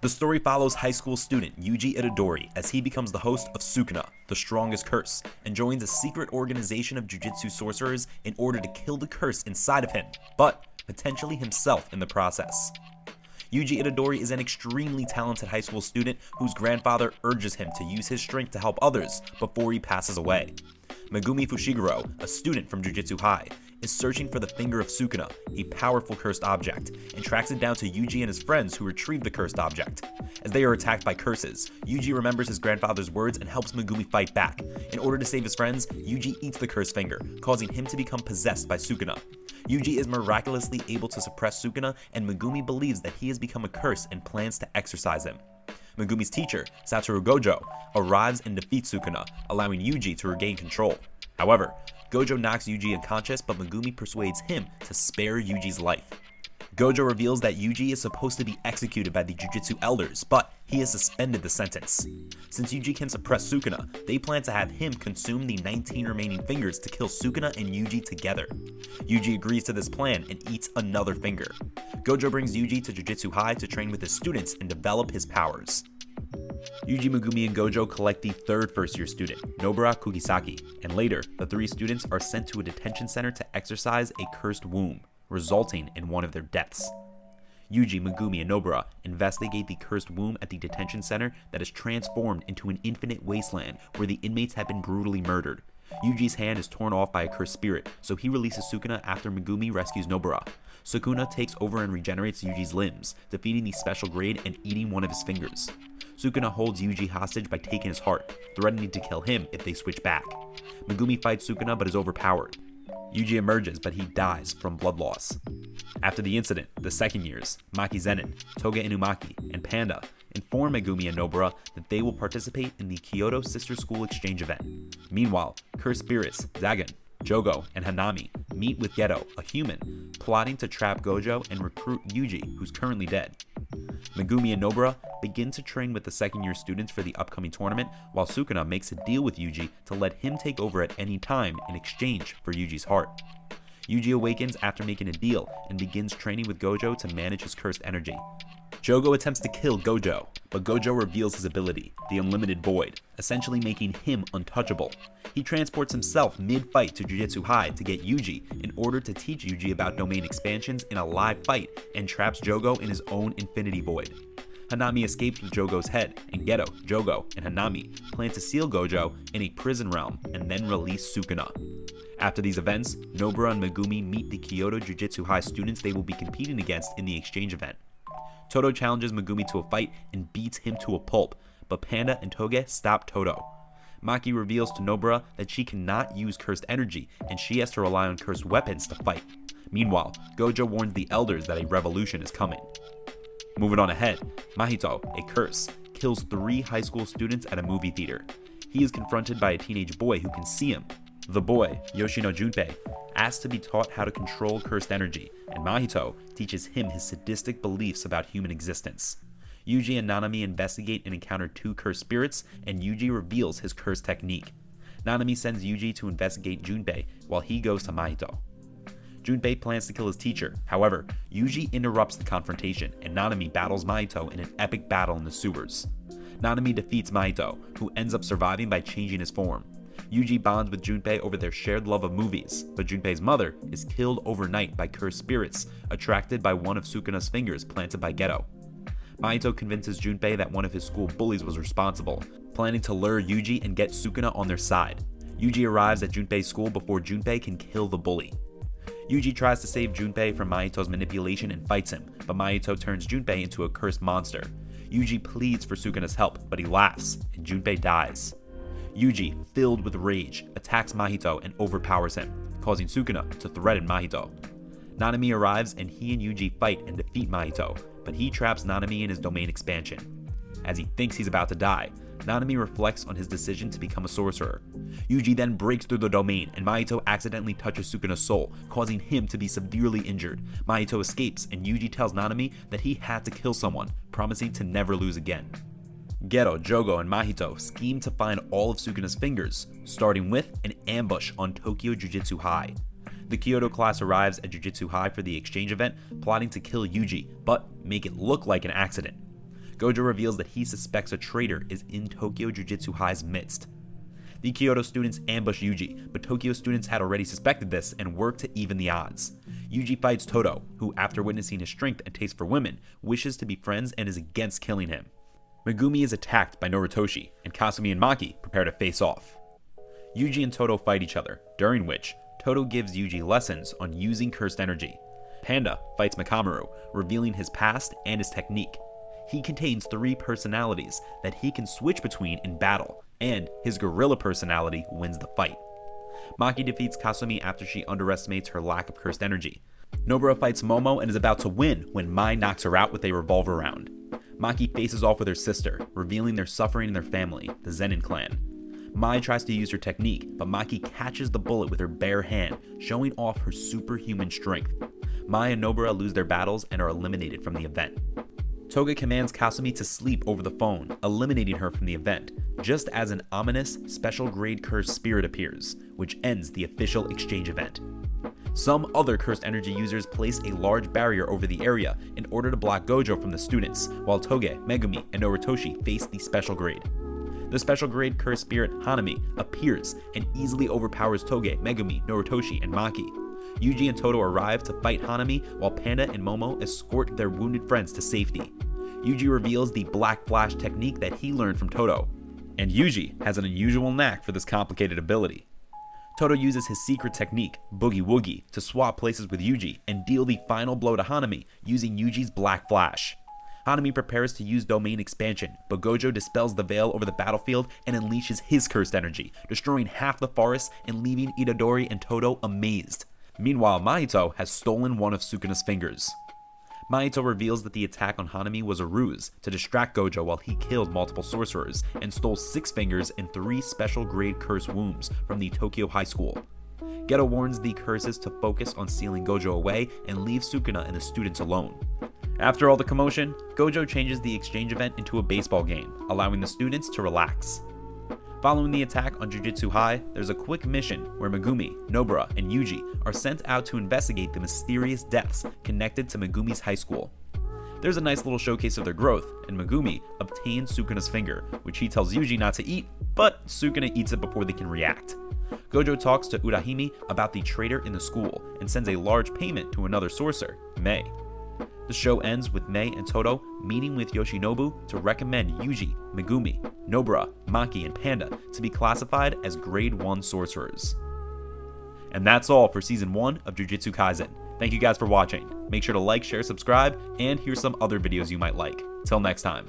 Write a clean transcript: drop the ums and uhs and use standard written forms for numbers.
The story follows high school student Yuji Itadori as he becomes the host of Sukuna, the strongest curse, and joins a secret organization of Jujutsu Sorcerers in order to kill the curse inside of him, but potentially himself in the process. Yuji Itadori is an extremely talented high school student whose grandfather urges him to use his strength to help others before he passes away. Megumi Fushiguro, a student from Jujutsu High, is searching for the Finger of Sukuna, a powerful cursed object, and tracks it down to Yuji and his friends who retrieve the cursed object. As they are attacked by curses, Yuji remembers his grandfather's words and helps Megumi fight back. In order to save his friends, Yuji eats the cursed finger, causing him to become possessed by Sukuna. Yuji is miraculously able to suppress Sukuna, and Megumi believes that he has become a curse and plans to exorcise him. Megumi's teacher, Satoru Gojo, arrives and defeats Sukuna, allowing Yuji to regain control. However, Gojo knocks Yuji unconscious, but Megumi persuades him to spare Yuji's life. Gojo reveals that Yuji is supposed to be executed by the Jujutsu Elders, but he has suspended the sentence. Since Yuji can suppress Sukuna, they plan to have him consume the 19 remaining fingers to kill Sukuna and Yuji together. Yuji agrees to this plan and eats another finger. Gojo brings Yuji to Jujutsu High to train with his students and develop his powers. Yuji, Megumi, and Gojo collect the third first-year student, Nobara Kugisaki, and later, the three students are sent to a detention center to exorcise a cursed womb, resulting in one of their deaths. Yuji, Megumi, and Nobara investigate the cursed womb at the detention center that is transformed into an infinite wasteland where the inmates have been brutally murdered. Yuji's hand is torn off by a cursed spirit, so he releases Sukuna after Megumi rescues Nobara. Sukuna takes over and regenerates Yuji's limbs, defeating the special grade and eating one of his fingers. Sukuna holds Yuji hostage by taking his heart, threatening to kill him if they switch back. Megumi fights Sukuna but is overpowered. Yuji emerges, but he dies from blood loss. After the incident, the second years, Maki Zenin, Toga Inumaki, and Panda inform Megumi and Nobara that they will participate in the Kyoto Sister School Exchange event. Meanwhile, cursed spirits Zagan, Jogo, and Hanami meet with Geto, a human, plotting to trap Gojo and recruit Yuji, who's currently dead. Megumi and Nobara begin to train with the second-year students for the upcoming tournament, while Sukuna makes a deal with Yuji to let him take over at any time in exchange for Yuji's heart. Yuji awakens after making a deal and begins training with Gojo to manage his cursed energy. Jogo attempts to kill Gojo, but Gojo reveals his ability, the Unlimited Void, essentially making him untouchable. He transports himself mid-fight to Jujutsu High to get Yuji in order to teach Yuji about domain expansions in a live fight and traps Jogo in his own Infinity Void. Hanami escapes with Jogo's head, and Geto, Jogo, and Hanami plan to seal Gojo in a prison realm and then release Sukuna. After these events, Nobara and Megumi meet the Kyoto Jujutsu High students they will be competing against in the exchange event. Toto challenges Megumi to a fight and beats him to a pulp, but Panda and Toge stop Toto. Maki reveals to Nobara that she cannot use cursed energy and she has to rely on cursed weapons to fight. Meanwhile, Gojo warns the elders that a revolution is coming. Moving on ahead, Mahito, a curse, kills 3 high school students at a movie theater. He is confronted by a teenage boy who can see him. The boy, Yoshino Junpei, asks to be taught how to control cursed energy, and Mahito teaches him his sadistic beliefs about human existence. Yuji and Nanami investigate and encounter 2 cursed spirits, and Yuji reveals his curse technique. Nanami sends Yuji to investigate Junpei while he goes to Mahito. Junpei plans to kill his teacher, however, Yuji interrupts the confrontation, and Nanami battles Mahito in an epic battle in the sewers. Nanami defeats Mahito, who ends up surviving by changing his form. Yuji bonds with Junpei over their shared love of movies, but Junpei's mother is killed overnight by cursed spirits, attracted by one of Sukuna's fingers planted by Geto. Mahito convinces Junpei that one of his school bullies was responsible, planning to lure Yuji and get Sukuna on their side. Yuji arrives at Junpei's school before Junpei can kill the bully. Yuji tries to save Junpei from Mahito's manipulation and fights him, but Mahito turns Junpei into a cursed monster. Yuji pleads for Sukuna's help, but he laughs, and Junpei dies. Yuji, filled with rage, attacks Mahito and overpowers him, causing Sukuna to threaten Mahito. Nanami arrives and he and Yuji fight and defeat Mahito, but he traps Nanami in his domain expansion. As he thinks he's about to die, Nanami reflects on his decision to become a sorcerer. Yuji then breaks through the domain and Mahito accidentally touches Sukuna's soul, causing him to be severely injured. Mahito escapes and Yuji tells Nanami that he had to kill someone, promising to never lose again. Geto, Jogo, and Mahito scheme to find all of Sukuna's fingers, starting with an ambush on Tokyo Jujutsu High. The Kyoto class arrives at Jujutsu High for the exchange event, plotting to kill Yuji, but make it look like an accident. Gojo reveals that he suspects a traitor is in Tokyo Jujutsu High's midst. The Kyoto students ambush Yuji, but Tokyo students had already suspected this and worked to even the odds. Yuji fights Todo, who, after witnessing his strength and taste for women, wishes to be friends and is against killing him. Megumi is attacked by Noritoshi, and Kasumi and Maki prepare to face off. Yuji and Todo fight each other, during which Todo gives Yuji lessons on using cursed energy. Panda fights Mekamaru, revealing his past and his technique. He contains 3 personalities that he can switch between in battle, and his gorilla personality wins the fight. Maki defeats Kasumi after she underestimates her lack of cursed energy. Nobara fights Momo and is about to win when Mai knocks her out with a revolver round. Maki faces off with her sister, revealing their suffering in their family, the Zenin clan. Mai tries to use her technique, but Maki catches the bullet with her bare hand, showing off her superhuman strength. Mai and Nobara lose their battles and are eliminated from the event. Toga commands Kasumi to sleep over the phone, eliminating her from the event, just as an ominous, special grade cursed spirit appears, which ends the official exchange event. Some other cursed energy users place a large barrier over the area in order to block Gojo from the students, while Toge, Megumi, and Noritoshi face the special grade. The special grade cursed spirit Hanami appears and easily overpowers Toge, Megumi, Noritoshi, and Maki. Yuji and Todo arrive to fight Hanami while Panda and Momo escort their wounded friends to safety. Yuji reveals the Black Flash technique that he learned from Todo, and Yuji has an unusual knack for this complicated ability. Todo uses his secret technique, Boogie Woogie, to swap places with Yuji and deal the final blow to Hanami using Yuji's Black Flash. Hanami prepares to use domain expansion, but Gojo dispels the veil over the battlefield and unleashes his cursed energy, destroying half the forest and leaving Itadori and Todo amazed. Meanwhile, Mahito has stolen one of Sukuna's fingers. Mahito reveals that the attack on Hanami was a ruse to distract Gojo while he killed multiple sorcerers and stole 6 fingers and 3 special grade curse wombs from the Tokyo High School. Geto warns the curses to focus on sealing Gojo away and leave Sukuna and the students alone. After all the commotion, Gojo changes the exchange event into a baseball game, allowing the students to relax. Following the attack on Jujutsu High, there's a quick mission where Megumi, Nobara, and Yuji are sent out to investigate the mysterious deaths connected to Megumi's high school. There's a nice little showcase of their growth, and Megumi obtains Sukuna's finger, which he tells Yuji not to eat, but Sukuna eats it before they can react. Gojo talks to Urahime about the traitor in the school and sends a large payment to another sorcerer, Mei. The show ends with Mei and Todo meeting with Yoshinobu to recommend Yuji, Megumi, Nobara, Maki, and Panda to be classified as Grade 1 sorcerers. And that's all for Season 1 of Jujutsu Kaisen. Thank you guys for watching. Make sure to like, share, subscribe, and here's some other videos you might like. Till next time.